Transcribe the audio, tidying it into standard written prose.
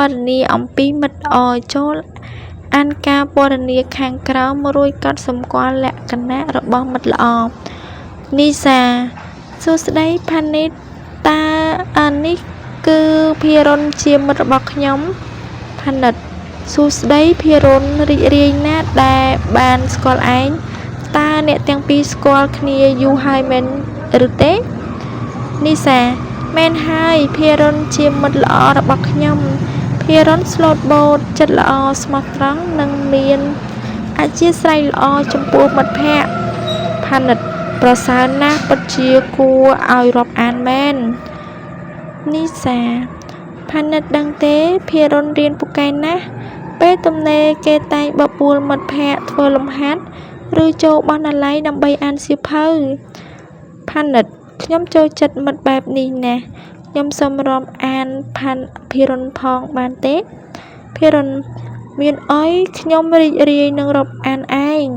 រនីអំពីមិត្តល្អចូលអានការពណ៌នាខាងក្រោមរួចកត់សម្គាល់លក្ខណៈរបស់មិត្តល្អនីសាសួស្តីផានីតតើអានេះគឺភារុនជាមិត្តរបស់ខ្ញុំផានិតសួស្តីភារុនរីករាយណាស់ដែលបានស្គាល់ឯងតើអ្នកទាំងពីរស្គាល់គ្នាយូរហើយមែនឬទេនីសាមែនហើយភារុនជាមិត្តល្អរបស់ខ្ញុំភារុនស្លូតបូតចិត្តល្អស្មោះត្រង់និងមានអធ្យាស្រ័យល្អចំពោះមិត្តភក្តិផានិតប្រសើរណាស់ពិតជាគួរឲ្យរាប់អានមែននីសាផានិតដឹងទេភារុនរៀនពូកែណាស់ពេលទំនេរគេតែងបបួលមិត្តភក្តិធ្វើលំហាត់ឬចូលបណ្ណាល័យដើម្បីអានសៀវភៅផានិតខ្ញុំចូលចិត្តមិត្តបែបនេះណាស់ខ្ញុំសូមរាំអានភារុនផងបានទេភារុនមានអីខ្ញុំរីករាយនឹងរាប់អានឯង